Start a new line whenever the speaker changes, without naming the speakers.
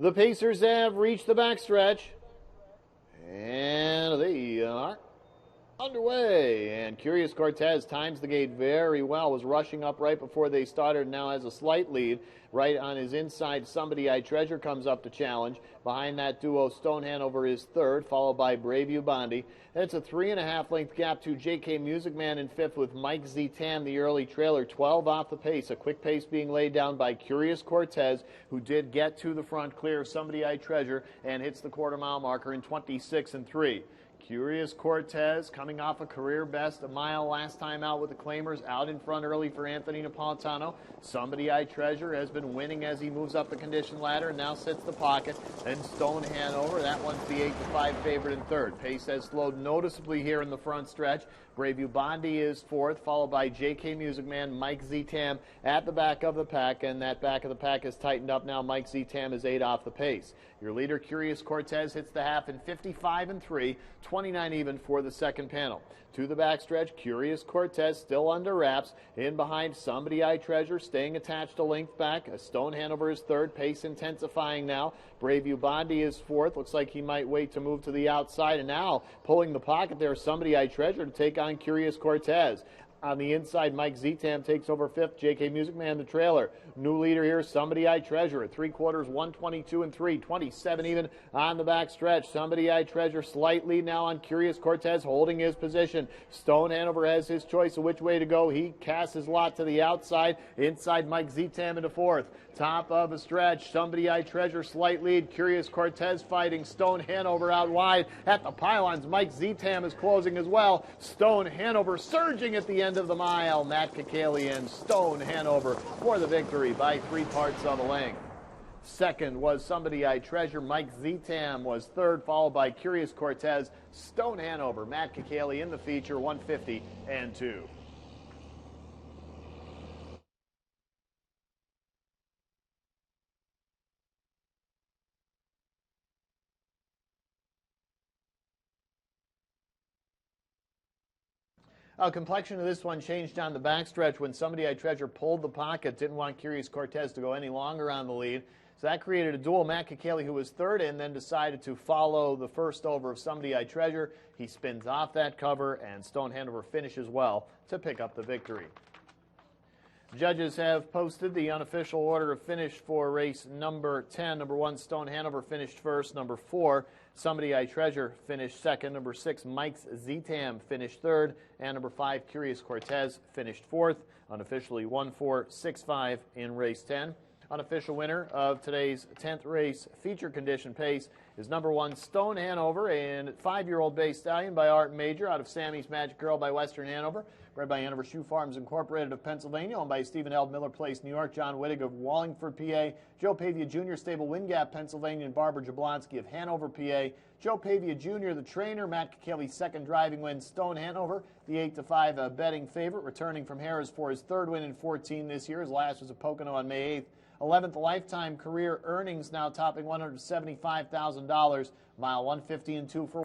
The Pacers have reached the backstretch, and they are underway. And Curious Cortez times the gate very well, was rushing up right before they started, now has a slight lead. Right on his inside, Somebody I Treasure comes up to challenge. Behind that duo, Stone Hanover is third, followed by Brave You Bondi. It's a 3.5 length gap to JK Music Man in fifth, with Mike Z. Tam, the early trailer, 12 off the pace. A quick pace being laid down by Curious Cortez, who did get to the front clear of Somebody I Treasure and hits the quarter-mile marker in 26-3. Curious Cortez coming off a career best, a mile last time out with the Claimers, out in front early for Anthony Napolitano. Somebody I Treasure has been winning as he moves up the condition ladder and now sits the pocket. Then Stone Hanover, that one's the 8-5 favorite in third. Pace has slowed noticeably here in the front stretch. Brave You Bondi is fourth, followed by JK Music Man, Mike Z. Tam at the back of the pack, and that back of the pack is tightened up now. Mike Z. Tam is 8 off the pace. Your leader, Curious Cortez, hits the half in 55-3, 29 even for the second panel. To the backstretch, Curious Cortez still under wraps. In behind, Somebody I Treasure, staying attached a length back. Stone Hanover is third, pace intensifying now. Brave You Bondi is fourth. Looks like he might wait to move to the outside. And now, pulling the pocket there, Somebody I Treasure to take on Curious Cortez. On the inside, Mike Z. Tam takes over fifth. JK Music Man, the trailer. New leader here, Somebody I Treasure. At 3/4, 122-3, 27 even on the back stretch. Somebody I Treasure, slight lead now on Curious Cortez, holding his position. Stone Hanover has his choice of which way to go. He casts his lot to the outside. Inside, Mike Z. Tam into fourth. Top of a stretch, Somebody I Treasure, slight lead. Curious Cortez fighting Stone Hanover out wide. At the pylons, Mike Z. Tam is closing as well. Stone Hanover surging at the end of the mile. Matt Kakaley and Stone Hanover for the victory by 3 parts of a length. Second was Somebody I Treasure. Mike Z. Tam was third, followed by Curious Cortez. Stone Hanover, Matt Kakaley in the feature, 150-2. Complexion of this one changed on the backstretch when Somebody I Treasure pulled the pocket, didn't want Curious Cortez to go any longer on the lead. So that created a duel. Matt Kakaley, who was third in, then decided to follow the first over of Somebody I Treasure. He spins off that cover, and Stone Hanover finishes well to pick up the victory. Judges have posted the unofficial order of finish for race number 10. Number 1, Stone Hanover finished first. Number 4, Somebody I Treasure finished second. Number 6, Mike Z. Tam finished third. And number 5, Curious Cortez finished fourth. Unofficially 1-4-6-5 in race 10. Unofficial winner of today's 10th race feature condition pace is number 1, Stone Hanover, a 5-year-old bay stallion by Art Major out of Sammy's Magic Girl by Western Hanover. Bred by Hanover Shoe Farms Incorporated of Pennsylvania, owned by Stephen L. Miller Place, New York. John Wittig of Wallingford, PA. Joe Pavia Jr. Stable, Wind Gap, Pennsylvania. And Barbara Jablonski of Hanover, PA. Joe Pavia Jr., the trainer. Matt Kakaley, second driving win. Stone Hanover, the 8-5 betting favorite, returning from Harris for his third win in 14 this year. His last was at Pocono on May 8th. 11th lifetime career earnings now topping $175,000. Mile 150-2 for